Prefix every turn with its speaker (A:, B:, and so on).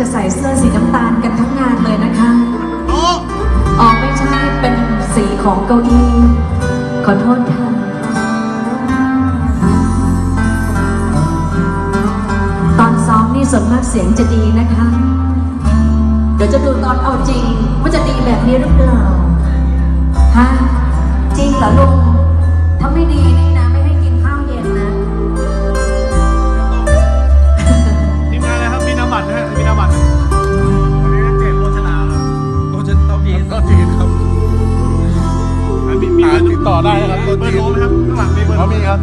A: จะใส่เสื้อสีน้ำตาลกันทั้งงานเลยนะคะอ๋อไม่ใช่เป็นสีของเก้าอี้ขอโทษค่ะตอนซ้อมนี่ส่วนมากเสียงจะดีนะคะเดี๋ยวจะดูตอนเอาจริงว่าจะดีแบบนี้หรือเปล่าฮะจริงเหรอลุงถ้าไม่ดีนี่นะไม่ให้กินข้าวเย็นนะ
B: ทีมงานอะไรครับมีน้ำบัตรนะฮะมีน้ำบัตรอันนี้เกมโฆษณาครับโฆษณาจีนก็จีนครับมีติดต่อได้นะครับเบอร์โทรไหมครับข้างหลังมีเบอร์โทรมีครับ